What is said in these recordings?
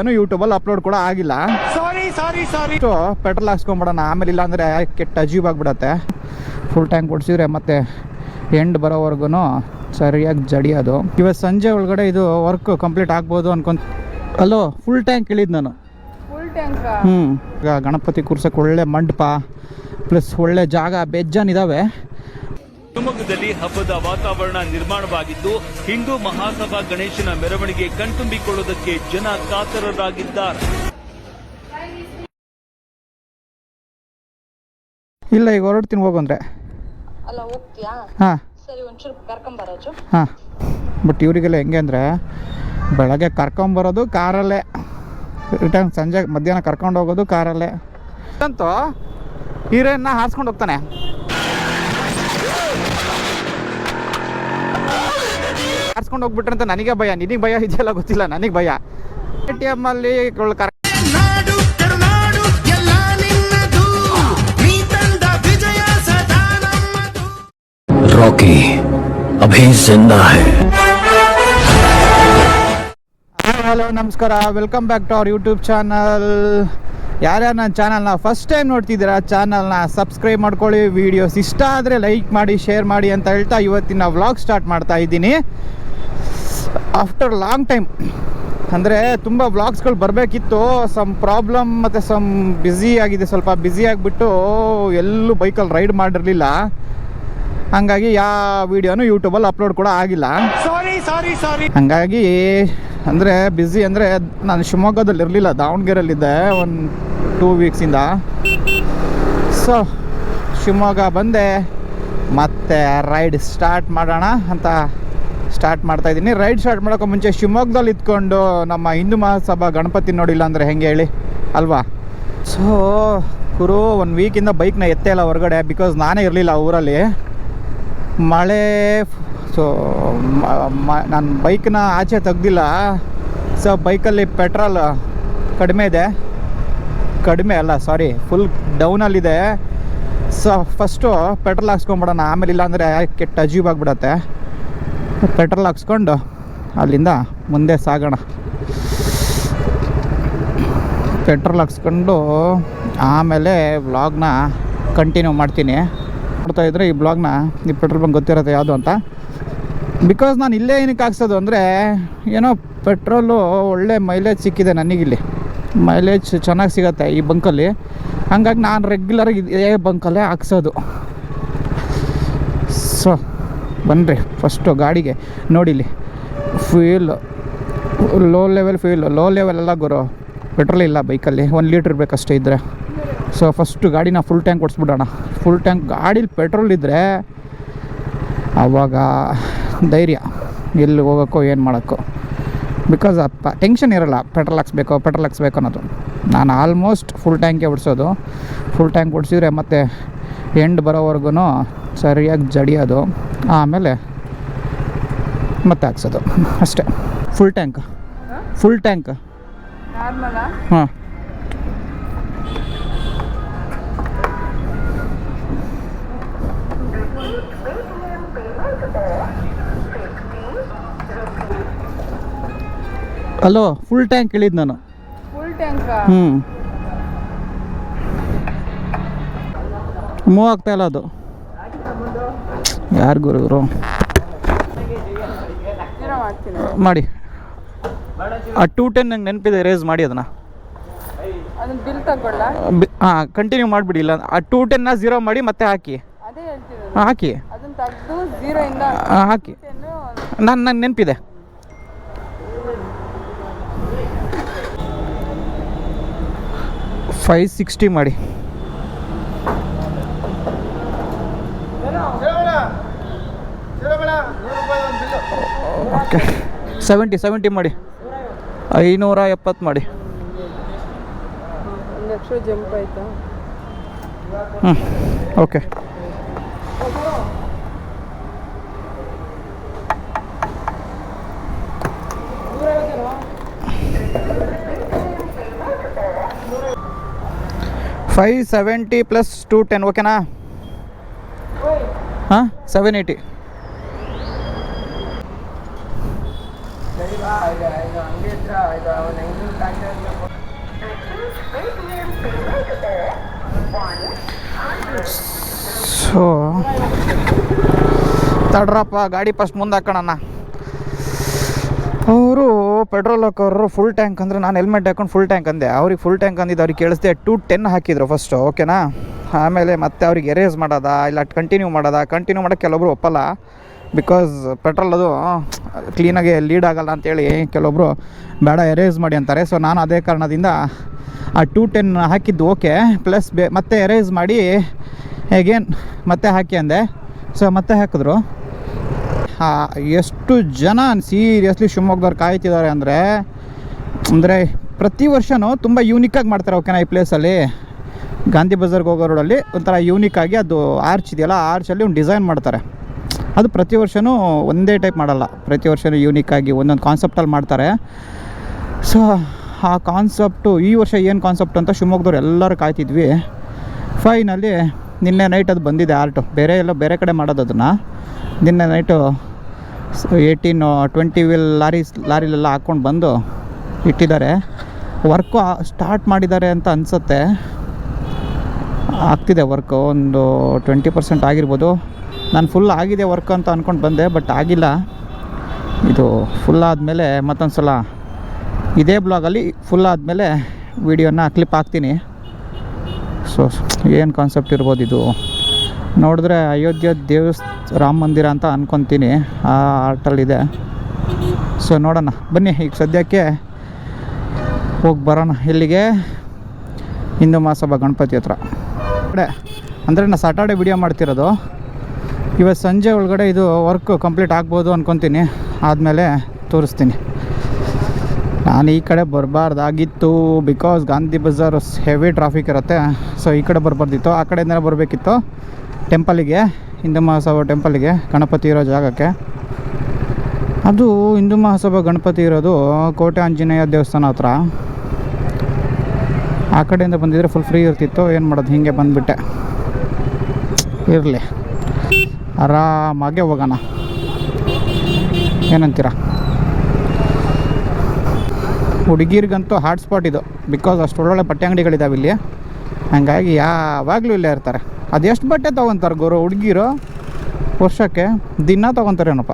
ಏನು ಯೂಟ್ಯೂಬಲ್ಲಿ ಅಪ್ಲೋಡ್ ಕೂಡ ಆಗಿಲ್ಲ. ಸಾರಿ ಪೆಟ್ರೋಲ್ ಹಾಕ್ಸ್ಕೊಂಬಿಡೋಣ, ಆಮೇಲೆ ಇಲ್ಲ ಅಂದರೆ ಕೆಟ್ಟ ಅಜೀಬ್ ಆಗಿಬಿಡತ್ತೆ. ಫುಲ್ ಟ್ಯಾಂಕ್ ಕೊಡ್ಸಿದ್ರೆ ಮತ್ತೆ ಎಂಡ್ ಬರೋವರೆಗೂ ಸರಿಯಾಗಿ ಜಡಿಯೋದು. ಇವತ್ತು ಸಂಜೆ ಒಳಗಡೆ ಇದು ವರ್ಕ್ ಕಂಪ್ಲೀಟ್ ಆಗ್ಬೋದು ಅನ್ಕೊಂತ. ಅಲ್ಲೋ ಫುಲ್ ಟ್ಯಾಂಕ್ ಇಳಿದ್ ನಾನು. ಈಗ ಗಣಪತಿ ಕೂರ್ಸಕ್ಕೆ ಒಳ್ಳೆ ಮಂಟಪ ಪ್ಲಸ್ ಒಳ್ಳೆ ಜಾಗ ಬೇಜಾನ್ ಇದಾವೆ. ಶಿವಮೊಗ್ಗದಲ್ಲಿ ಹಬ್ಬದ ವಾತಾವರಣ ನಿರ್ಮಾಣವಾಗಿದ್ದು ಹಿಂದೂ ಮಹಾಸಭಾ ಗಣೇಶನ ಮೆರವಣಿಗೆ ಕಣ್ತುಂಬಿಕೊಳ್ಳುವುದಕ್ಕೆ ಜನ ಕಾತರರಾಗಿದ್ದಾರೆ. ಇಲ್ಲ ಈಗ ಹೊರಡ್ತೀನಿ ಹೋಗಂದ್ರೆ. ಅಲ್ಲ ಹೋಗ್ತೀಯಾ? ಹಾಂ ಸರಿ, ಒಂಚೂರು ಕರ್ಕೊಂಬರೋದು. ಹಾಂ, ಬಟ್ ಇವರಿಗೆಲ್ಲ ಹೆಂಗೆ ಅಂದರೆ ಬೆಳಗ್ಗೆ ಕರ್ಕೊಂಬರೋದು ಕಾರಲ್ಲೇ, ರಿಟರ್ನ್ ಸಂಜೆ ಮಧ್ಯಾಹ್ನ ಕರ್ಕೊಂಡು ಹೋಗೋದು ಕಾರಲ್ಲೇ ಅಂತೂ ಹೀರೋಯಿನ್ನ ಹಾರಿಸ್ಕೊಂಡು ಹೋಗ್ತಾನೆ. ಹಾರಿಸ್ಕೊಂಡು ಹೋಗ್ಬಿಟ್ರೆ ಅಂತ ನನಗೆ ಭಯ, ನಿನಗೆ ಭಯ ಇದೆಯಲ್ಲ ಗೊತ್ತಿಲ್ಲ, ನನಗೆ ಭಯ. ATM ಅಲ್ಲಿ रॉकी अभी जिंदा है. ಹಲೋ ನಮಸ್ಕಾರ, welcome back to our YouTube channel. ಯಾರ್ಯಾರು ನನ್ನ ಚಾನಲ್ನ ಫಸ್ಟ್ ಟೈಮ್ ನೋಡ್ತಿದ್ದೀರಾ ಚಾನಲ್ನ ಸಬ್ಸ್ಕ್ರೈಬ್ ಮಾಡ್ಕೊಳ್ಳಿ, ವೀಡಿಯೋಸ್ ಇಷ್ಟ ಆದರೆ ಲೈಕ್ ಮಾಡಿ ಶೇರ್ ಮಾಡಿ ಅಂತ ಹೇಳ್ತಾ ಇವತ್ತಿನ ವ್ಲಾಗ್ ಸ್ಟಾರ್ಟ್ ಮಾಡ್ತಾ ಇದ್ದೀನಿ. ಆಫ್ಟರ್ ಲಾಂಗ್ ಟೈಮ್ ಅಂದರೆ ತುಂಬ ವ್ಲಾಗ್ಸ್ಗಳು ಬರಬೇಕಿತ್ತು, ಸಮ್ ಪ್ರಾಬ್ಲಮ್ ಮತ್ತು ಸಮ್ ಬ್ಯುಸಿ ಆಗಿದೆ, ಸ್ವಲ್ಪ ಬ್ಯುಸಿ ಆಗಿಬಿಟ್ಟು ಎಲ್ಲೂ ಬೈಕಲ್ಲಿ ರೈಡ್ ಮಾಡಿರಲಿಲ್ಲ. ಹಾಗಾಗಿ ಯಾವ ವಿಡಿಯೋನು ಯೂಟ್ಯೂಬಲ್ಲಿ ಅಪ್ಲೋಡ್ ಕೂಡ ಆಗಿಲ್ಲ. ಹಾಗಾಗಿ ಅಂದರೆ ಬ್ಯುಸಿ ಅಂದರೆ ನಾನು ಶಿವಮೊಗ್ಗದಲ್ಲಿ ಇರಲಿಲ್ಲ, ದಾವಣಗೆರೆಯಲ್ಲಿದ್ದೆ ಒಂದು 2 ವೀಕ್ಸಿಂದ. ಸೊ ಶಿವಮೊಗ್ಗ ಬಂದೆ, ಮತ್ತೆ ರೈಡ್ ಸ್ಟಾರ್ಟ್ ಮಾಡೋಣ ಅಂತ ಸ್ಟಾರ್ಟ್ ಮಾಡ್ತಾಯಿದ್ದೀನಿ. ರೈಡ್ ಸ್ಟಾರ್ಟ್ ಮಾಡೋಕ್ಕೂ ಮುಂಚೆ ಶಿವಮೊಗ್ಗದಲ್ಲಿ ಇದ್ಕೊಂಡು ನಮ್ಮ ಹಿಂದೂ ಮಹಾಸಭಾ ಗಣಪತಿ ನೋಡಿಲ್ಲ ಅಂದರೆ ಹೆಂಗೆ ಹೇಳಿ ಅಲ್ವಾ. ಸೊ ಗುರು 1 ವೀಕಿಂದ ಬೈಕ್ನ ಎತ್ತೇ ಇಲ್ಲ ಹೊರಗಡೆ, ಬಿಕಾಸ್ ನಾನೇ ಇರಲಿಲ್ಲ ಊರಲ್ಲಿ, ಮಳೆ. ಸೊ ನಾನು ಬೈಕ್ನ ಆಚೆ ತೆಗ್ದಿಲ್ಲ. ಸೊ ಬೈಕಲ್ಲಿ ಪೆಟ್ರೋಲ್ ಕಡಿಮೆ ಅಲ್ಲ ಸಾರಿ ಫುಲ್ ಡೌನಲ್ಲಿದೆ. ಸೊ ಫಸ್ಟು ಪೆಟ್ರೋಲ್ ಹಾಕ್ಸ್ಕೊಂಬಿಡೋಣ, ಆಮೇಲೆ ಇಲ್ಲ ಅಂದರೆ ಕೆಟ್ಟ ಅಜೀಬ್ ಆಗಿಬಿಡತ್ತೆ. ಪೆಟ್ರೋಲ್ ಹಾಕ್ಸ್ಕೊಂಡು ಅಲ್ಲಿಂದ ಮುಂದೆ ಸಾಗೋಣ. ಪೆಟ್ರೋಲ್ ಹಾಕ್ಸ್ಕೊಂಡು ಆಮೇಲೆ ವ್ಲಾಗ್ನ ಕಂಟಿನ್ಯೂ ಮಾಡ್ತೀನಿ. ನೋಡ್ತಾಯಿದ್ರೆ ಈ ಬ್ಲಾಗ್ನ, ಈ ಪೆಟ್ರೋಲ್ ಬಂಕ್ ಗೊತ್ತಿರುತ್ತೆ ಯಾವುದು ಅಂತ. ಬಿಕಾಸ್ ನಾನು ಇಲ್ಲೇ ಏನಕ್ಕೆ ಹಾಕ್ಸೋದು ಅಂದರೆ, ಏನೋ ಪೆಟ್ರೋಲು ಒಳ್ಳೆ ಮೈಲೇಜ್ ಸಿಕ್ಕಿದೆ ನನಗಿಲ್ಲಿ, ಮೈಲೇಜ್ ಚೆನ್ನಾಗಿ ಸಿಗುತ್ತೆ ಈ ಬಂಕಲ್ಲಿ. ಹಂಗಾಗಿ ನಾನು ರೆಗ್ಯುಲರಾಗಿ ಇದೇ ಬಂಕಲ್ಲೇ ಹಾಕ್ಸೋದು. ಸೊ ಬನ್ನಿರಿ ಫಸ್ಟು ಗಾಡಿಗೆ ನೋಡಿಲಿ, ಲೋ ಲೆವೆಲ್ ಎಲ್ಲ ಗುರು, ಪೆಟ್ರೋಲ್ ಇಲ್ಲ ಬೈಕಲ್ಲಿ, 1 ಲೀಟ್ರ್ ಬೇಕಷ್ಟೇ ಇದ್ದರೆ. ಸೊ ಫಸ್ಟು ಗಾಡಿನ ಫುಲ್ ಟ್ಯಾಂಕ್ ಕೊಡಿಸ್ಬಿಡೋಣ. ಫುಲ್ ಟ್ಯಾಂಕ್ ಗಾಡೀಲಿ ಪೆಟ್ರೋಲ್ ಇದ್ದರೆ ಆವಾಗ ಧೈರ್ಯ ಎಲ್ಲಿ ಹೋಗೋಕ್ಕೋ ಏನು ಮಾಡೋಕ್ಕೋ, ಬಿಕಾಸ್ ಟೆನ್ಷನ್ ಇರೋಲ್ಲ ಪೆಟ್ರೋಲ್ ಹಾಕ್ಸ್ಬೇಕು ಅನ್ನೋದು. ನಾನು ಆಲ್ಮೋಸ್ಟ್ ಫುಲ್ ಟ್ಯಾಂಕೇ ಓಡಿಸೋದು. ಫುಲ್ ಟ್ಯಾಂಕ್ ಓಡಿಸಿದ್ರೆ ಮತ್ತೆ ಎಂಡ್ ಬರೋವರೆಗೂ ಸರಿಯಾಗಿ ಜಡಿಯೋದು, ಆಮೇಲೆ ಮತ್ತೆ ಹಾಕ್ಸೋದು ಅಷ್ಟೇ. ಫುಲ್ ಟ್ಯಾಂಕ್ ಹಾಂ. ಅಲ್ಲೋ ಫುಲ್ ಟ್ಯಾಂಕ್ ಇಳಿದ್ ನಾನು. ಮೂವ್ ಆಗ್ತಾ ಇಲ್ಲ ಅದು. ಯಾರು ಗುರು ಇವರು ಮಾಡಿ. ಆ 210 ನಂಗೆ ನೆನಪಿದೆ, ರೇಸ್ ಮಾಡಿ ಅದನ್ನು. ಹಾಂ ಕಂಟಿನ್ಯೂ ಮಾಡಿಬಿಡಿ, ಇಲ್ಲ ಆ 210ನ 0 ಮಾಡಿ ಮತ್ತೆ ಹಾಕಿ. ಹಾಕಿ ಹಾಕಿ ನಂಗೆ ನೆನಪಿದೆ. $560 ಮಾಡಿ. ಓಕೆ 70 ಮಾಡಿ. 570 ಮಾಡಿ. ಜಂಪ್ ಆಯ್ತಾ? ಓಕೆ. $570 + 210 ಓಕೆನಾ? ಹಾಂ 780. ಸೊ ತಡ್ರಪ್ಪ, ಗಾಡಿ ಫಸ್ಟ್ ಮುಂದೆ ಹಾಕೋಣ. ಅವರು ಪೆಟ್ರೋಲ್ ಹಾಕೋರು ಫುಲ್ ಟ್ಯಾಂಕ್ ಅಂದರೆ ನಾನು ಹೆಲ್ಮೆಟ್ ಹಾಕೊಂಡು ಫುಲ್ ಟ್ಯಾಂಕ್ ಅಂದೆ. ಅವ್ರಿಗೆ ಫುಲ್ ಟ್ಯಾಂಕ್ ಅಂದಿದ್ದು ಅವ್ರಿಗೆ ಕೇಳಿಸ್ದೆ 210 ಹಾಕಿದ್ರು ಫಸ್ಟು, ಓಕೆನಾ. ಆಮೇಲೆ ಮತ್ತೆ ಅವ್ರಿಗೆ ಎರೇಸ್ ಮಾಡೋದಾ ಇಲ್ಲ ಕಂಟಿನ್ಯೂ ಮಾಡೋಕ್ಕೆ ಕೆಲವೊಬ್ರು ಒಪ್ಪಲ್ಲ. ಬಿಕಾಸ್ ಪೆಟ್ರೋಲ್ ಅದು ಕ್ಲೀನಾಗಿ ಲೀಡ್ ಆಗಲ್ಲ ಅಂತೇಳಿ ಕೆಲವೊಬ್ಬರು ಬೇಡ ಎರೇಸ್ ಮಾಡಿ ಅಂತಾರೆ. ಸೊ ನಾನು ಅದೇ ಕಾರಣದಿಂದ ಆ 210 ಹಾಕಿದ್ದು ಓಕೆ, ಪ್ಲಸ್ ಮತ್ತೆ ಎರೇಸ್ ಮಾಡಿ ಹೇಗೇನು ಮತ್ತೆ ಹಾಕಿ ಅಂದೆ. ಸೊ ಮತ್ತೆ ಹಾಕಿದ್ರು. ಎಷ್ಟು ಜನ ಸೀರಿಯಸ್ಲಿ ಶಿವಮೊಗ್ಗದವ್ರು ಕಾಯ್ತಿದ್ದಾರೆ ಅಂದರೆ ಪ್ರತಿ ವರ್ಷವೂ ತುಂಬ ಯೂನಿಕ್ಕಾಗಿ ಮಾಡ್ತಾರೆ, ಓಕೆನಾ. ಈ ಪ್ಲೇಸಲ್ಲಿ ಗಾಂಧಿ ಬಜಾರ್ಗೆ ಹೋಗೋ ರೋಡಲ್ಲಿ ಒಂಥರ ಯೂನಿಕ್ಕಾಗಿ ಅದು ಆರ್ಚ್ ಇದೆಯಲ್ಲ, ಆರ್ಚಲ್ಲಿ ಒಂದು ಡಿಸೈನ್ ಮಾಡ್ತಾರೆ. ಅದು ಪ್ರತಿ ವರ್ಷವೂ ಒಂದೇ ಟೈಪ್ ಮಾಡಲ್ಲ, ಪ್ರತಿ ವರ್ಷವೂ ಯೂನಿಕ್ಕಾಗಿ ಒಂದೊಂದು ಕಾನ್ಸೆಪ್ಟಲ್ಲಿ ಮಾಡ್ತಾರೆ. ಸೊ ಆ ಕಾನ್ಸೆಪ್ಟು ಈ ವರ್ಷ ಏನು ಕಾನ್ಸೆಪ್ಟ್ ಅಂತ ಶಿವಮೊಗ್ಗದವ್ರು ಎಲ್ಲರೂ ಕಾಯ್ತಿದ್ವಿ. ಫೈನಲ್ಲಿ ನಿನ್ನೆ ನೈಟ್ ಅದು ಬಂದಿದೆ ಆರ್ಟು. ಬೇರೆ ಕಡೆ ಮಾಡೋದು ಅದನ್ನು. ನಿನ್ನೆ ನೈಟು 18-20 ವೀಲ್ ಲಾರಿಲೆಲ್ಲ ಹಾಕ್ಕೊಂಡು ಬಂದು ಇಟ್ಟಿದ್ದಾರೆ. ವರ್ಕು ಸ್ಟಾರ್ಟ್ ಮಾಡಿದ್ದಾರೆ ಅಂತ ಅನಿಸುತ್ತೆ. ಆಗ್ತಿದೆ ವರ್ಕು, ಒಂದು 20% ಆಗಿರ್ಬೋದು. ನಾನು ಫುಲ್ ಆಗಿದೆ ವರ್ಕ್ ಅಂತ ಅಂದ್ಕೊಂಡು ಬಂದೆ, ಬಟ್ ಆಗಿಲ್ಲ. ಇದು ಫುಲ್ ಆದಮೇಲೆ ಮತ್ತೊಂದು ಸಲ ಇದೇ ಬ್ಲಾಗಲ್ಲಿ ಫುಲ್ ಆದಮೇಲೆ ವೀಡಿಯೋನ ಕ್ಲಿಪ್ ಹಾಕ್ತೀನಿ. ಸೊ ಏನು ಕಾನ್ಸೆಪ್ಟ್ ಇರ್ಬೋದು ಇದು ನೋಡಿದ್ರೆ, ಅಯೋಧ್ಯೆ ರಾಮ ಮಂದಿರ ಅಂತ ಅಂದ್ಕೊತೀನಿ, ಆ ಆರ್ಟಲ್ಲಿದೆ. ಸೊ ನೋಡೋಣ ಬನ್ನಿ. ಈಗ ಸದ್ಯಕ್ಕೆ ಹೋಗಿ ಬರೋಣ. ಇಲ್ಲಿಗೆ ಹಿಂದೂ ಮಹಾಸಭಾ ಗಣಪತಿ ಹತ್ರ ಅಂದರೆ ನಾನು ಸಾಟರ್ಡೆ ವಿಡಿಯೋ ಮಾಡ್ತಿರೋದು. ಇವತ್ತು ಸಂಜೆ ಒಳಗಡೆ ಇದು ವರ್ಕ್ ಕಂಪ್ಲೀಟ್ ಆಗ್ಬೋದು ಅಂದ್ಕೊತೀನಿ. ಆದಮೇಲೆ ತೋರಿಸ್ತೀನಿ. ನಾನು ಈ ಕಡೆ ಬರಬಾರ್ದಾಗಿತ್ತು, because Gandhi Bazaar heavy traffic ಇರುತ್ತೆ. ಸೊ ಈ ಕಡೆ ಬರಬಾರ್ದಿತ್ತು, ಆ ಕಡೆಯಿಂದಲೇ ಬರಬೇಕಿತ್ತು ಟೆಂಪಲಿಗೆ, ಹಿಂದೂ ಮಹಾಸಭಾ ಟೆಂಪಲಿಗೆ, ಗಣಪತಿ ಇರೋ ಜಾಗಕ್ಕೆ. ಅದು ಹಿಂದೂ ಮಹಾಸಭಾ ಗಣಪತಿ ಇರೋದು ಕೋಟೆ ಆಂಜನೇಯ ದೇವಸ್ಥಾನ ಹತ್ರ. ಆ ಕಡೆಯಿಂದ ಬಂದಿದ್ರೆ ಫುಲ್ ಫ್ರೀ ಇರ್ತಿತ್ತು. ಏನು ಮಾಡೋದು, ಹೀಗೆ ಬಂದುಬಿಟ್ಟೆ. ಇರಲಿ, ಆರಾಮಾಗೆ ಹೋಗೋಣ. ಏನಂತೀರ? ಹುಡುಗಿರಿಗಂತೂ ಹಾಟ್ಸ್ಪಾಟ್ ಇದು, ಬಿಕಾಸ್ ಅಷ್ಟು ಒಳ್ಳೊಳ್ಳೆ ಬಟ್ಟೆ ಅಂಗಡಿಗಳಿದ್ದಾವೆ ಇಲ್ಲಿ. ಹಾಗಾಗಿ ಯಾವಾಗಲೂ ಇಲ್ಲೇ ಇರ್ತಾರೆ. ಅದೆಷ್ಟು ಬಟ್ಟೆ ತೊಗೊತಾರೆ ಗುರು ಹುಡುಗಿರು ವರ್ಷಕ್ಕೆ? ದಿನ ತೊಗೊತಾರೇನಪ್ಪ.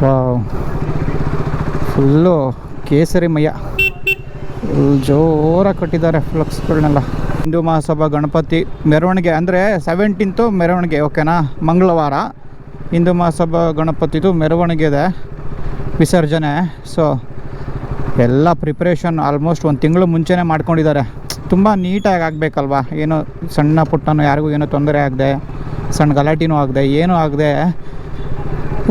ವಾವ್, ಫುಲ್ಲು ಕೇಸರಿ ಮಯ, ಫುಲ್ ಜೋರಾಗಿ ಕಟ್ಟಿದ್ದಾರೆ ಫ್ಲಕ್ಸ್ಗಳನ್ನೆಲ್ಲ. ಹಿಂದೂ ಮಹಾಸಭಾ ಗಣಪತಿ ಮೆರವಣಿಗೆ ಅಂದರೆ 17th ಮೆರವಣಿಗೆ, ಓಕೆನಾ. ಮಂಗಳವಾರ ಹಿಂದೂ ಮಹಾಸಭಾ ಗಣಪತಿದು ಮೆರವಣಿಗೆ ಇದೆ, ವಿಸರ್ಜನೆ. ಸೊ ಎಲ್ಲ ಪ್ರಿಪ್ರೇಷನ್ ಆಲ್ಮೋಸ್ಟ್ 1 ತಿಂಗಳು ಮುಂಚೆನೇ ಮಾಡ್ಕೊಂಡಿದ್ದಾರೆ. ತುಂಬ ನೀಟಾಗಿ ಆಗಬೇಕಲ್ವಾ, ಏನು ಸಣ್ಣ ಪುಟ್ಟನೂ ಯಾರಿಗೂ ಏನೂ ತೊಂದರೆ ಆಗದೆ, ಸಣ್ಣ ಗಲಾಟೆನೂ ಆಗದೆ, ಏನೂ ಆಗದೆ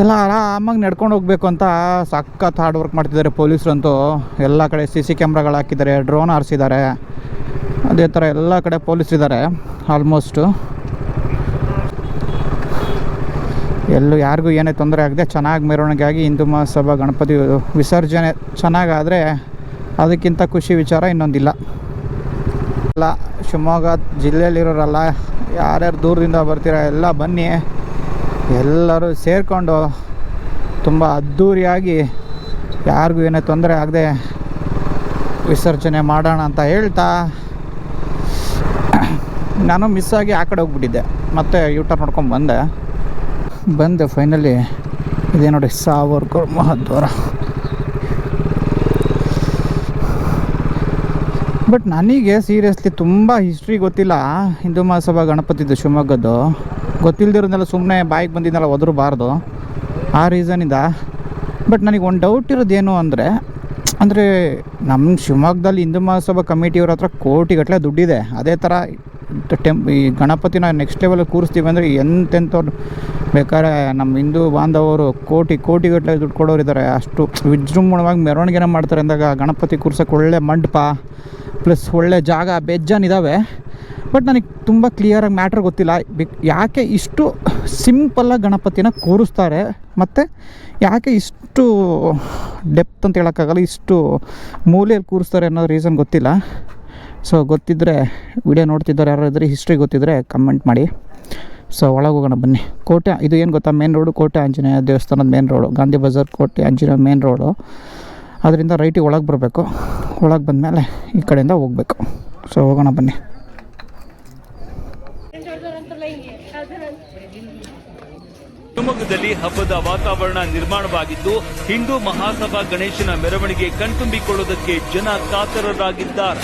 ಎಲ್ಲ ಆರಾಮಾಗಿ ನಡ್ಕೊಂಡು ಹೋಗಬೇಕು ಅಂತ ಸಖತ್ ಹಾರ್ಡ್ ವರ್ಕ್ ಮಾಡ್ತಿದ್ದಾರೆ ಪೊಲೀಸರಂತೂ. ಎಲ್ಲ ಕಡೆ CC ಕ್ಯಾಮ್ರಾಗಳು ಹಾಕಿದ್ದಾರೆ, ಡ್ರೋನ್ ಹಾರಿಸಿದ್ದಾರೆ. ಅದೇ ಥರ ಎಲ್ಲ ಕಡೆ ಪೊಲೀಸರಿದ್ದಾರೆ ಆಲ್ಮೋಸ್ಟು. ಎಲ್ಲೂ ಯಾರಿಗೂ ಏನೇ ತೊಂದರೆ ಆಗದೆ ಚೆನ್ನಾಗಿ ಮೆರವಣಿಗೆ ಆಗಿ ಹಿಂದೂ ಮಹಾಸಭಾ ಗಣಪತಿ ವಿಸರ್ಜನೆ ಚೆನ್ನಾಗಾದರೆ ಅದಕ್ಕಿಂತ ಖುಷಿ ವಿಚಾರ ಇನ್ನೊಂದಿಲ್ಲ. ಎಲ್ಲ ಶಿವಮೊಗ್ಗ ಜಿಲ್ಲೆಯಲ್ಲಿರೋರಲ್ಲ, ಯಾರ್ಯಾರು ದೂರದಿಂದ ಬರ್ತೀರ ಎಲ್ಲ ಬನ್ನಿ, ಎಲ್ಲರೂ ಸೇರಿಕೊಂಡು ತುಂಬ ಅದ್ಧೂರಿಯಾಗಿ ಯಾರಿಗೂ ಏನೇ ತೊಂದರೆ ಆಗದೆ ವಿಸರ್ಜನೆ ಮಾಡೋಣ ಅಂತ ಹೇಳ್ತಾ ನಾನು ಮಿಸ್ ಆಗಿ ಆ ಕಡೆ ಹೋಗ್ಬಿಟ್ಟಿದ್ದೆ. ಮತ್ತೆ ಯೂಟರ್ನ್ ನೋಡ್ಕೊಂಡು ಬಂದೆ ಫೈನಲಿ. ಇದೇ ನೋಡಿ ಸಾವರ್ಕರ್ ಮಹಾದ್ವಾರ. ಬಟ್ ನನಗೆ ಸೀರಿಯಸ್ಲಿ ತುಂಬ ಹಿಸ್ಟ್ರಿ ಗೊತ್ತಿಲ್ಲ ಹಿಂದೂ ಮಹಾಸಭಾ ಗಣಪತಿದು ಶಿವಮೊಗ್ಗದ್ದು. ಗೊತ್ತಿಲ್ಲದಿರೋದನ್ನೆಲ್ಲ ಸುಮ್ಮನೆ ಬಾಯಿಗೆ ಬಂದಿದ್ದೆಲ್ಲ ಒದರಬಾರ್ದು, ಆ ರೀಸನಿಂದ. ಬಟ್ ನನಗೆ ಒಂದು ಡೌಟ್ ಇರೋದೇನು ಅಂದರೆ ನಮ್ಮ ಶಿವಮೊಗ್ಗದಲ್ಲಿ ಹಿಂದೂ ಮಹಾಸಭಾ ಕಮಿಟಿಯವ್ರ ಹತ್ರ ಕೋಟಿಗಟ್ಟಲೆ ದುಡ್ಡಿದೆ. ಅದೇ ಥರ ಈ ಗಣಪತಿನ ನೆಕ್ಸ್ಟ್ ಲೆವೆಲಲ್ಲಿ ಕೂರಿಸ್ತೀವಿ ಅಂದರೆ ಎಂತೆಂಥವ್ರು ಬೇಕಾದ್ರೆ ನಮ್ಮ ಹಿಂದೂ ಬಾಂಧವರು ಕೋಟಿಗಟ್ಟಲೆ ದುಡ್ಡು ಕೊಡೋರಿದ್ದಾರೆ. ಅಷ್ಟು ವಿಜೃಂಭಣವಾಗಿ ಮೆರವಣಿಗೆನ ಮಾಡ್ತಾರೆ ಅಂದಾಗ ಗಣಪತಿ ಕೂರ್ಸೋಕ್ಕೆ ಒಳ್ಳೆ ಮಂಟಪ ಪ್ಲಸ್ ಒಳ್ಳೆ ಜಾಗ ಬೇಜಾನಿದ್ದಾವೆ. ಬಟ್ ನನಗೆ ತುಂಬ ಕ್ಲಿಯರಾಗಿ ಮ್ಯಾಟ್ರ್ ಗೊತ್ತಿಲ್ಲ, ಯಾಕೆ ಇಷ್ಟು ಸಿಂಪಲ್ಲಾಗಿ ಗಣಪತಿನ ಕೂರಿಸ್ತಾರೆ ಮತ್ತು ಯಾಕೆ ಇಷ್ಟು ಡೆಪ್ತ್ ಅಂತ ಹೇಳೋಕ್ಕಾಗಲ್ಲ, ಇಷ್ಟು ಮೂಲೆಯಲ್ಲಿ ಕೂರಿಸ್ತಾರೆ ಅನ್ನೋ ರೀಸನ್ ಗೊತ್ತಿಲ್ಲ. ಸೊ ಗೊತ್ತಿದ್ದರೆ ವಿಡಿಯೋ ನೋಡ್ತಿದ್ದಾರೆ ಯಾರು ಇದ್ದರೆ ಹಿಸ್ಟ್ರಿ ಗೊತ್ತಿದ್ದರೆ ಕಮೆಂಟ್ ಮಾಡಿ. ಸೊ ಒಳಗೆ ಹೋಗೋಣ ಬನ್ನಿ. ಕೋಟೆ ಇದು ಏನು ಗೊತ್ತಾ, ಮೇನ್ ರೋಡು ಕೋಟೆ ಆಂಜನೇಯ ದೇವಸ್ಥಾನದ ಮೇನ್ ರೋಡು, ಗಾಂಧಿ ಬಜಾರ್ ಕೋಟೆ ಆಂಜನೇಯ ಮೇನ್ ರೋಡು. ಅದರಿಂದ ರೈಟಿಗೆ ಒಳಗೆ ಬರಬೇಕು. ಒಳಗೆ ಬಂದಮೇಲೆ ಈ ಕಡೆಯಿಂದ ಹೋಗಬೇಕು. ಸೊ ಹೋಗೋಣ ಬನ್ನಿ. ಶಿವಮೊಗ್ಗದಲ್ಲಿ ಹಬ್ಬದ ವಾತಾವರಣ ನಿರ್ಮಾಣವಾಗಿದ್ದು ಹಿಂದೂ ಮಹಾಸಭಾ ಗಣೇಶನ ಮೆರವಣಿಗೆ ಕಣ್ತುಂಬಿಕೊಳ್ಳುವುದಕ್ಕೆ ಜನ ಕಾತರರಾಗಿದ್ದಾರೆ.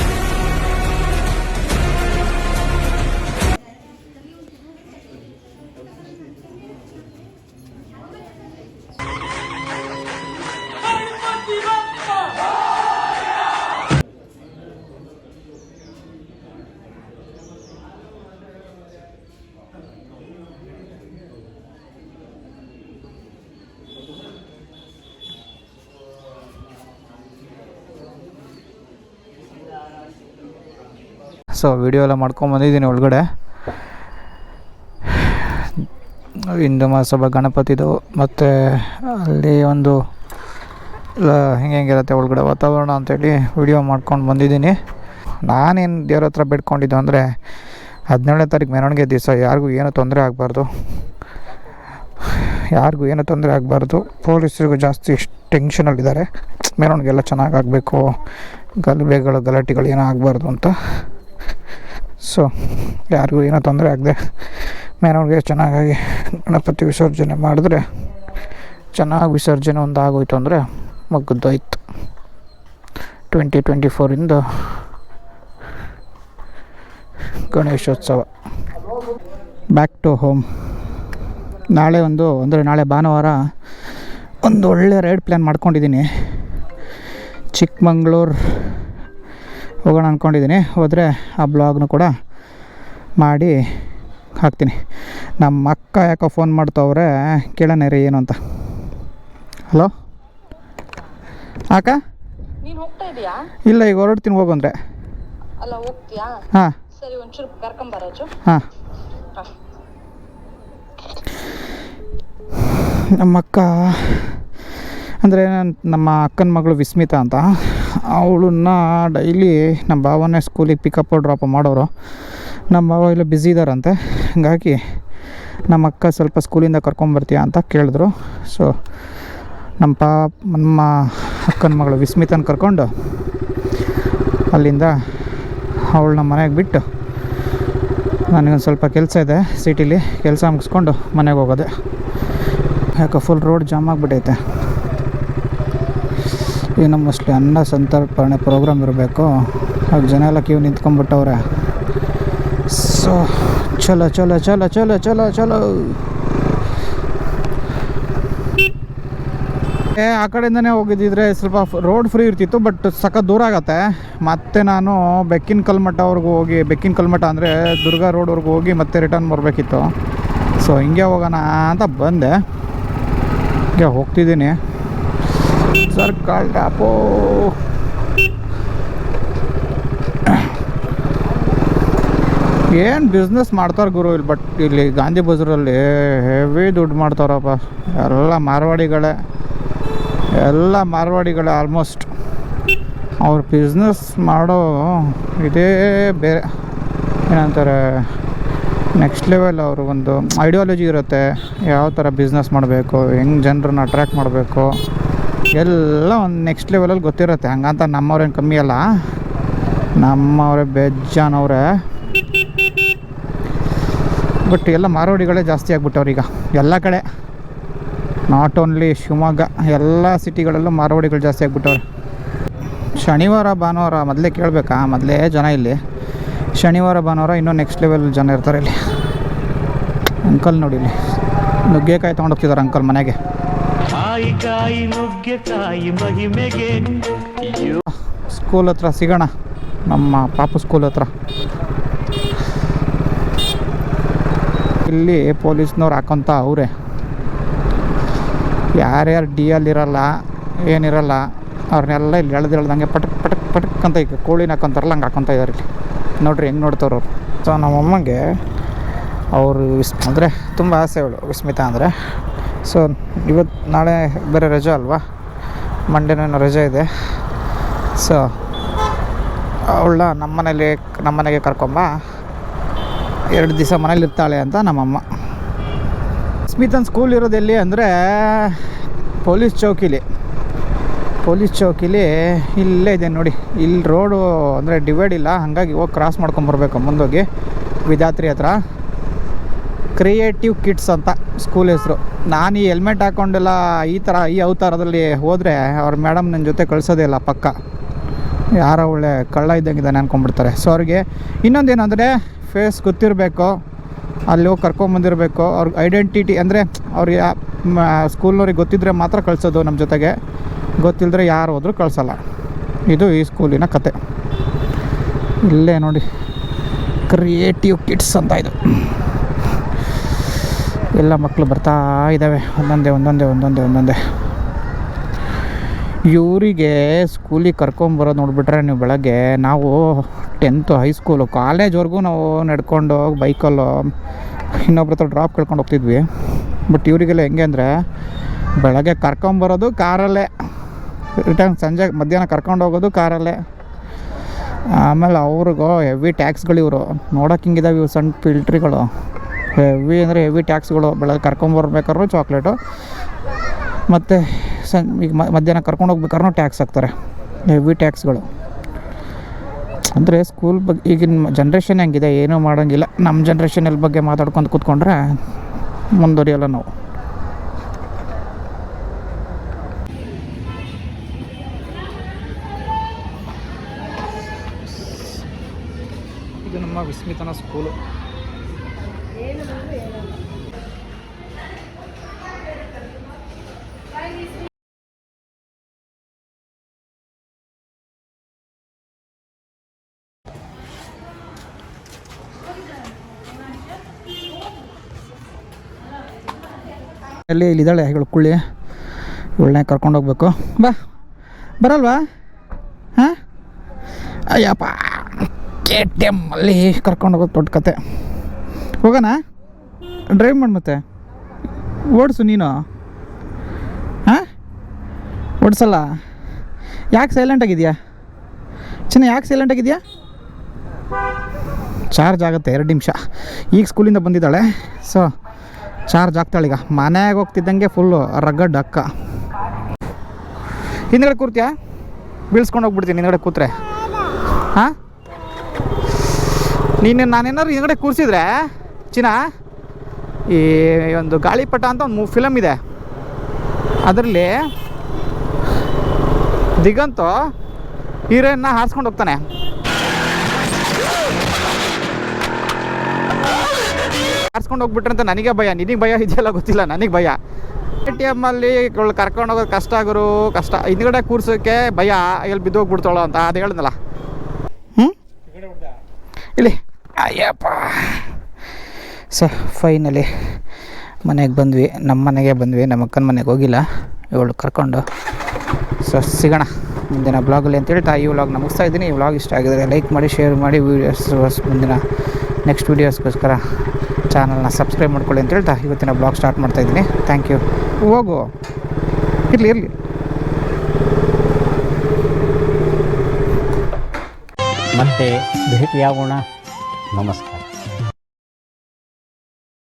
ಸೊ ವಿಡಿಯೋ ಎಲ್ಲ ಮಾಡ್ಕೊಂಬಂದಿದ್ದೀನಿ ಒಳಗಡೆ. ಹಿಂದೂ ಮಹಾಸಭಾ ಗಣಪತಿದು ಮತ್ತು ಅಲ್ಲಿ ಒಂದು ಹೆಂಗಿರುತ್ತೆ ಒಳಗಡೆ ವಾತಾವರಣ ಅಂತೇಳಿ ವಿಡಿಯೋ ಮಾಡ್ಕೊಂಡು ಬಂದಿದ್ದೀನಿ. ನಾನೇನು ದೇವ್ರ ಹತ್ರ ಬೇಡ್ಕೊಂಡಿದ್ದು ಅಂದರೆ 17ನೇ ತಾರೀಕು ಮೆರವಣಿಗೆ ದಿವಸ ಯಾರಿಗೂ ಏನೂ ತೊಂದರೆ ಆಗಬಾರ್ದು, ಪೊಲೀಸರಿಗೂ ಜಾಸ್ತಿ ಟೆನ್ಷನಲ್ಲಿದ್ದಾರೆ. ಮೆರವಣಿಗೆ ಎಲ್ಲ ಚೆನ್ನಾಗಿ ಆಗಬೇಕು, ಗಲಾಟೆಗಳು ಏನೂ ಆಗಬಾರ್ದು ಅಂತ. ಸೊ ಯಾರಿಗೂ ಏನೋ ತೊಂದರೆ ಆಗದೆ ಮೆರವಣಿಗೆ ಚೆನ್ನಾಗಿ ಗಣಪತಿ ವಿಸರ್ಜನೆ ಮಾಡಿದ್ರೆ, ಚೆನ್ನಾಗಿ ವಿಸರ್ಜನೆ ಒಂದು ಆಗೋಯ್ತು ಅಂದರೆ ಮುಗಿದೋಯ್ತು. 2024 ಗಣೇಶೋತ್ಸವ. Back to home. ನಾಳೆ ನಾಳೆ ಭಾನುವಾರ ಒಂದು ಒಳ್ಳೆ ರೈಡ್ ಪ್ಲ್ಯಾನ್ ಮಾಡ್ಕೊಂಡಿದ್ದೀನಿ. ಚಿಕ್ಕಮಂಗ್ಳೂರು ಹೋಗೋಣ ಅಂದ್ಕೊಂಡಿದ್ದೀನಿ. ಹೋದರೆ ಆ ಬ್ಲಾಗ್ನು ಕೂಡ ಮಾಡಿ ಹಾಕ್ತೀನಿ. ನಮ್ಮ ಅಕ್ಕ ಯಾಕೋ ಫೋನ್ ಮಾಡ್ತವ್ರೆ, ಕೇಳೋಣ ರೀ ಏನು ಅಂತ. ಹಲೋ ಅಕ್ಕ. ನೀನು ಹೋಗ್ತಾ ಇದೀಯಾ? ಇಲ್ಲ, ಈಗ ಹೊರಡ್ತೀನಿ ಹೋಗಂದ್ರೆ. ಅಲ್ಲ ಹೋಗ್ತೀಯಾ? ಹಾಂ ಸರಿ, ಒಂಚೂರು ಕರ್ಕೊಂಬರಾಜು. ಹಾಂ. ನಮ್ಮ ಅಕ್ಕ ಅಂದರೆ ನಮ್ಮ ಅಕ್ಕನ ಮಗಳು ವಿಸ್ಮಿತಾ ಅಂತ, ಅವಳನ್ನ ಡೈಲಿ ನಮ್ಮ ಭಾವನೇ ಸ್ಕೂಲಿಗೆ ಪಿಕಪ್ ಡ್ರಾಪ್ ಮಾಡೋರು. ನಮ್ಮ ಭಾವ ಎಲ್ಲ ಬ್ಯುಸಿ ಇದ್ದಾರಂತೆ, ಹಾಗಾಗಿ ನಮ್ಮ ಅಕ್ಕ ಸ್ವಲ್ಪ ಸ್ಕೂಲಿಂದ ಕರ್ಕೊಂಬರ್ತೀಯಾ ಅಂತ ಕೇಳಿದ್ರು. ಸೊ ನಮ್ಮ ಅಕ್ಕನ ಮಗಳು ವಿಸ್ಮಿತನ ಕರ್ಕೊಂಡು ಅಲ್ಲಿಂದ ಅವಳನ್ನ ಮನೆಗೆ ಬಿಟ್ಟು ನನಗೊಂದು ಸ್ವಲ್ಪ ಕೆಲಸ ಇದೆ ಸಿಟಿಲಿ, ಕೆಲಸ ಮುಗಿಸ್ಕೊಂಡು ಮನೆಗೆ ಹೋಗೋದೆ. ಯಾಕೆ ಫುಲ್ ರೋಡ್ ಜಾಮ್ ಆಗಿಬಿಟ್ಟೈತೆ. ಏನು ಮೋಸ್ಟ್ಲಿ ಅನ್ನ ಸಂತರ್ಪಣೆ ಪ್ರೋಗ್ರಾಮ್ ಇರಬೇಕು, ಆಗ ಜನ ಎಲ್ಲ ಕ್ಯೂ ನಿಂತ್ಕೊಂಡ್ಬಿಟ್ಟವ್ರೆ. ಸೊ ಚಲೋ ಚಲೋ ಚಲೋ ಚಲೋ ಚಲೋ ಚಲೋ. ಆ ಕಡೆಯಿಂದನೇ ಹೋಗಿದ್ದಿದ್ರೆ ಸ್ವಲ್ಪ ರೋಡ್ ಫ್ರೀ ಇರ್ತಿತ್ತು, ಬಟ್ ಸಖತ್ ದೂರ ಆಗತ್ತೆ. ಮತ್ತೆ ನಾನು ಬೆಕ್ಕಿನ ಕಲ್ಮಠ ಅಂದರೆ ದುರ್ಗಾ ರೋಡ್ವರೆಗೂ ಹೋಗಿ ಮತ್ತೆ ರಿಟರ್ನ್ ಬರಬೇಕಿತ್ತು. ಸೊ ಹಿಂಗೆ ಹೋಗೋಣ ಅಂತ ಬಂದೆ, ಹಿಂಗೆ ಹೋಗ್ತಿದ್ದೀನಿ. ಸರ್ಕಲ್ ಡ್ಯಾಪೋ. ಏನು ಬಿಸ್ನೆಸ್ ಮಾಡ್ತಾರೆ ಗುರು ಇಲ್ಲಿ, ಬಟ್ ಇಲ್ಲಿ ಗಾಂಧಿ ಬಜಾರಲ್ಲಿ ಹೆವಿ ದುಡ್ಡು ಮಾಡ್ತಾರಪ್ಪ. ಎಲ್ಲ ಮಾರ್ವಾಡಿಗಳೇ ಆಲ್ಮೋಸ್ಟ್. ಅವ್ರು ಬಿಸ್ನೆಸ್ ಮಾಡೋ ಇದೇ ಬೇರೆ, ಏನಂತಾರೆ, ನೆಕ್ಸ್ಟ್ ಲೆವೆಲ್. ಅವರು ಒಂದು ಐಡಿಯಾಲಜಿ ಇರುತ್ತೆ, ಯಾವ ಥರ ಬಿಸ್ನೆಸ್ ಮಾಡಬೇಕು, ಹೆಂಗೆ ಜನರನ್ನ ಅಟ್ರ್ಯಾಕ್ಟ್ ಮಾಡಬೇಕು, ಎಲ್ಲ ಒಂದು ನೆಕ್ಸ್ಟ್ ಲೆವೆಲಲ್ಲಿ ಗೊತ್ತಿರುತ್ತೆ. ಹಂಗಂತ ನಮ್ಮವ್ರೇನು ಕಮ್ಮಿ ಅಲ್ಲ, ನಮ್ಮವರೇ ಬೇಜಾನವ್ರೆ. ಬಟ್ ಎಲ್ಲ ಮಾರೋಡಿಗಳೇ ಜಾಸ್ತಿ ಆಗ್ಬಿಟ್ಟವ್ರು ಈಗ ಎಲ್ಲ ಕಡೆ, ನಾಟ್ ಓನ್ಲಿ ಶಿವಮೊಗ್ಗ, ಎಲ್ಲ ಸಿಟಿಗಳಲ್ಲೂ ಮಾರೋಡಿಗಳು ಜಾಸ್ತಿ ಆಗ್ಬಿಟ್ಟವ್ರೆ. ಶನಿವಾರ ಭಾನುವಾರ ಮೊದಲೇ ಕೇಳಬೇಕಾ, ಮೊದಲೇ ಜನ ಇಲ್ಲಿ ಶನಿವಾರ ಭಾನುವಾರ ಇನ್ನೂ ನೆಕ್ಸ್ಟ್ ಲೆವೆಲ್ ಜನ ಇರ್ತಾರೆ ಇಲ್ಲಿ. ಅಂಕಲ್ ನೋಡಿ, ಇಲ್ಲಿ ನುಗ್ಗೆಕಾಯಿ ತೊಗೊಂಡೋಗ್ತಿದ್ದಾರೆ ಅಂಕಲ್ ಮನೆಗೆ. ಸ್ಕೂಲ್ ಹತ್ರ ಸಿಗೋಣ, ನಮ್ಮ ಪಾಪು ಸ್ಕೂಲ್ ಹತ್ರ. ಇಲ್ಲಿ ಪೊಲೀಸ್ನವ್ರು ಹಾಕೊಂತ ಅವರೇ, ಯಾರ್ಯಾರು ಡಿ ಅಲ್ಲಿರಲ್ಲ ಏನಿರಲ್ಲ ಅವ್ರನ್ನೆಲ್ಲ ಇಲ್ಲಿ ಎಳ್ದಂಗೆ ಪಟಕ್ ಪಟಕ್ ಪಟಕ್ ಅಂತ ಈಗ ಕೋಳಿನ ಹಾಕೊಂತಾರಲ್ಲ ಹಂಗೆ ಹಾಕೊತ ಇದ್ದಾರೆ ಇಲ್ಲಿ. ನೋಡ್ರಿ ಹೆಂಗೆ ನೋಡ್ತವ್ರು ಅವ್ರು. ಸೊ ನಮ್ಮಮ್ಮಗೆ ಅವರು ಅಂದರೆ ತುಂಬ ಆಸೆ ಅವಳು ವಿಸ್ಮಿತಾ ಅಂದರೆ. ಸೊ ಇವತ್ತು ನಾಳೆ ಬೇರೆ ರಜೆ ಅಲ್ವಾ, ಮಂಡೇನೂ ರಜೆ ಇದೆ. ಸೊ ನಮ್ಮ ಮನೆಗೆ ಕರ್ಕೊಂಬ, 2 ದಿವಸ ಮನೇಲಿ ಇರ್ತಾಳೆ ಅಂತ ನಮ್ಮಮ್ಮ. ವಿಸ್ಮಿತನ್ ಸ್ಕೂಲ್ ಇರೋದೆಲ್ಲಿ ಅಂದರೆ ಪೊಲೀಸ್ ಚೌಕಿಲಿ ಇಲ್ಲೇ ಇದೆ ನೋಡಿ. ಇಲ್ಲಿ ರೋಡು ಅಂದರೆ ಡಿವೈಡ್ ಇಲ್ಲ, ಹಾಗಾಗಿ ಹೋಗಿ ಕ್ರಾಸ್ ಮಾಡ್ಕೊಂಬರ್ಬೇಕು ಮುಂದೋಗಿ ವಿಧಾತ್ರಿ ಹತ್ರ. ಕ್ರಿಯೇಟಿವ್ ಕಿಡ್ಸ್ ಅಂತ ಸ್ಕೂಲ್ ಹೆಸರು. ನಾನು ಈ ಹೆಲ್ಮೆಟ್ ಹಾಕ್ಕೊಂಡೆಲ್ಲ ಈ ಅವತಾರದಲ್ಲಿ ಹೋದರೆ ಅವ್ರ ಮೇಡಮ್ ನನ್ನ ಜೊತೆ ಕಳಿಸೋದೇ ಇಲ್ಲ, ಪಕ್ಕ ಯಾರೋ ಒಳ್ಳೆ ಕಳ್ಳ ಇದ್ದಂಗಿದ್ದಾನೆ ಅಂದ್ಕೊಂಡ್ಬಿಡ್ತಾರೆ. ಸೊ ಅವ್ರಿಗೆ ಇನ್ನೊಂದೇನೆಂದರೆ ಫೇಸ್ ಗೊತ್ತಿರಬೇಕು, ಅಲ್ಲಿ ಹೋಗಿ ಕರ್ಕೊಂಬಂದಿರಬೇಕು. ಅವ್ರಿಗೆ ಐಡೆಂಟಿಟಿ ಅಂದರೆ ಅವ್ರಿಗೆ ಸ್ಕೂಲ್ನವ್ರಿಗೆ ಗೊತ್ತಿದ್ದರೆ ಮಾತ್ರ ಕಳಿಸೋದು ನಮ್ಮ ಜೊತೆಗೆ, ಗೊತ್ತಿಲ್ಲದ್ರೆ ಯಾರು ಹೋದರೂ ಕಳಿಸಲ್ಲ. ಇದು ಈ ಸ್ಕೂಲಿನ ಕತೆ. ಇಲ್ಲೇ ನೋಡಿ ಕ್ರಿಯೇಟಿವ್ ಕಿಡ್ಸ್ ಅಂತ ಇದು. ಎಲ್ಲ ಮಕ್ಕಳು ಬರ್ತಾ ಇದ್ದಾವೆ ಒಂದೊಂದೇ. ಇವರಿಗೆ ಸ್ಕೂಲಿಗೆ ಕರ್ಕೊಂಬರೋದು ನೋಡಿಬಿಟ್ರೆ ನೀವು ಬೆಳಗ್ಗೆ, ನಾವು 10th ಹೈಸ್ಕೂಲು ಕಾಲೇಜ್ವರೆಗೂ ನಾವು ನಡ್ಕೊಂಡು ಬೈಕಲ್ಲೋ ಇನ್ನೊಬ್ರ ಹತ್ರ ಡ್ರಾಪ್ ಕೇಳ್ಕೊಂಡು ಹೋಗ್ತಿದ್ವಿ. ಬಟ್ ಇವರಿಗೆಲ್ಲ ಹೆಂಗೆ ಅಂದರೆ ಬೆಳಗ್ಗೆ ಕರ್ಕೊಂಬರೋದು ಕಾರಲ್ಲೇ, ರಿಟರ್ನ್ ಸಂಜೆ ಮಧ್ಯಾಹ್ನ ಕರ್ಕೊಂಡು ಹೋಗೋದು ಕಾರಲ್ಲೇ. ಆಮೇಲೆ ಅವ್ರಿಗೂ ಹೆವಿ ಟ್ಯಾಕ್ಸ್ಗಳು, ಇವರು ನೋಡೋಕೆ ಹಿಂಗಿದಾವೆ ಇವು ಸಣ್ಣ ಫಿಲ್ಟ್ರಿಗಳು, ಹೆವಿ ಅಂದರೆ ಹೆವಿ ಟ್ಯಾಕ್ಸ್ಗಳು. ಬೆಳಗ್ಗೆ ಕರ್ಕೊಂಬರ್ಬೇಕಾದ್ರೂ ಚಾಕ್ಲೇಟು, ಮತ್ತು ಈಗ ಮಧ್ಯಾಹ್ನ ಕರ್ಕೊಂಡು ಹೋಗ್ಬೇಕಾದ್ರೂ ಟ್ಯಾಕ್ಸ್ ಹಾಕ್ತಾರೆ, ಹೆವಿ ಟ್ಯಾಕ್ಸ್ಗಳು. ಅಂದರೆ ಸ್ಕೂಲ್ ಬಗ್ಗೆ ಈಗಿನ ಜನ್ರೇಷನ್ ಹೆಂಗಿದೆ, ಏನೂ ಮಾಡೋಂಗಿಲ್ಲ. ನಮ್ಮ ಜನ್ರೇಷನಲ್ಲಿ ಬಗ್ಗೆ ಮಾತಾಡ್ಕೊಂಡು ಕೂತ್ಕೊಂಡ್ರೆ ಮುಂದುವರಿಯಲ್ಲ ನಾವು. ಇದು ನಮ್ಮ ವಿಸ್ಮಿತನ ಸ್ಕೂಲು. ಇಲ್ಲಿದ್ದಾಳೆ ಇವಳು ಕುಳ್ಳಿ, ಇವಳನ್ನೇ ಕರ್ಕೊಂಡು ಹೋಗ್ಬೇಕು. ಬರಲ್ವಾ? ಹಾಂ, ಅಯ್ಯಪ್ಪ KTM ಅಲ್ಲಿ ಕರ್ಕೊಂಡು ಹೋಗೋದು ದೊಡ್ಡ ಕತೆ. ಹೋಗೋಣ, ಡ್ರೈವ್ ಮಾಡಿ ಮತ್ತೆ ಓಡಿಸು ನೀನು. ಹಾಂ, ಓಡಿಸಲ್ಲ? ಯಾಕೆ ಸೈಲೆಂಟಾಗಿದೆಯಾ ಚಿನ್ನ? ಯಾಕೆ ಸೈಲೆಂಟಾಗಿದೆಯಾ? ಚಾರ್ಜ್ ಆಗುತ್ತೆ 2 ನಿಮಿಷ. ಈಗ ಸ್ಕೂಲಿಂದ ಬಂದಿದ್ದಾಳೆ, ಸೊ ಚಾರ್ಜ್ ಆಗ್ತಾಳೀಗ. ಮನೆಗೆ ಹೋಗ್ತಿದ್ದಂಗೆ ಫುಲ್ಲು ರಗಡ್ ಅಕ್ಕ. ಹಿಂದ್ಗಡೆ ಕೂರ್ತೀಯಾ? ಬೀಳ್ಸ್ಕೊಂಡು ಹೋಗ್ಬಿಡ್ತೀನಿ ಹಿಂದ್ಗಡೆ ಕೂತ್ರೆ. ಹಾಂ, ನಾನೇನಾದ್ರು ಹಿಂದ್ಗಡೆ ಕೂರಿಸಿದ್ರೆ ಚಿನ್ನ, ಈ ಒಂದು ಗಾಳಿಪಟ ಅಂತ ಒಂದು ಫಿಲಮ್ ಇದೆ, ಅದರಲ್ಲಿ ದಿಗಂತು ಹೀರೋಯಿನ್ನ ಹಾರಿಸ್ಕೊಂಡು ಹೋಗ್ತಾನೆ. ಹಾರಿಸ್ಕೊಂಡು ಹೋಗ್ಬಿಟ್ರೆ ಅಂತ ನನಗೆ ಭಯ. ನಿನಗೆ ಭಯ ಇದೆಯಲ್ಲ ಗೊತ್ತಿಲ್ಲ, ನನಗೆ ಭಯ. KTM ಅಲ್ಲಿ ಕರ್ಕೊಂಡು ಹೋಗೋದು ಕಷ್ಟ. ಹಿಂದ್ಗಡೆ ಕೂರ್ಸೋಕ್ಕೆ ಭಯ, ಎಲ್ಲಿ ಬಿದ್ದೋಗ್ಬಿಡ್ತಾಳೋ ಅಂತ. ಅದು ಹೇಳಿದ್ನಲ್ಲ. ಇಲ್ಲಿ ಅಯ್ಯಪ್ಪ. ಸೊ ಫೈನಲಿ ಮನೆಗೆ ಬಂದ್ವಿ, ನಮ್ಮ ಮನೆಗೆ ಬಂದ್ವಿ, ನಮ್ಮ ಅಕ್ಕನ ಮನೆಗೆ ಹೋಗಿಲ್ಲ, ಇವಳು ಕರ್ಕೊಂಡು. ಸೊ ಸಿಗೋಣ ಮುಂದಿನ ಬ್ಲಾಗಲ್ಲಿ ಅಂತ ಹೇಳ್ತಾ ಈ ವ್ಲಾಗ್ನ ಮುಗಿಸ್ತಾ ಇದ್ದೀನಿ. ಈ ವ್ಲಾಗ್ ಇಷ್ಟ ಆಗಿದರೆ ಲೈಕ್ ಮಾಡಿ, ಶೇರ್ ಮಾಡಿ. ವೀಡಿಯೋಸ್ ಮುಂದಿನ ನೆಕ್ಸ್ಟ್ ವೀಡಿಯೋಸ್ಗೋಸ್ಕರ ಚಾನಲ್ನ ಸಬ್ಸ್ಕ್ರೈಬ್ ಮಾಡ್ಕೊಳ್ಳಿ ಅಂತ ಹೇಳ್ತಾ ಇವತ್ತಿನ ಬ್ಲಾಗ್ ಸ್ಟಾರ್ಟ್ ಮಾಡ್ತಾಯಿದ್ದೀನಿ. Thank you. ಹೋಗು, ಇರಲಿ. ಮತ್ತೆ ಭೇಟಿಯಾಗೋಣ. ನಮಸ್ಕಾರ.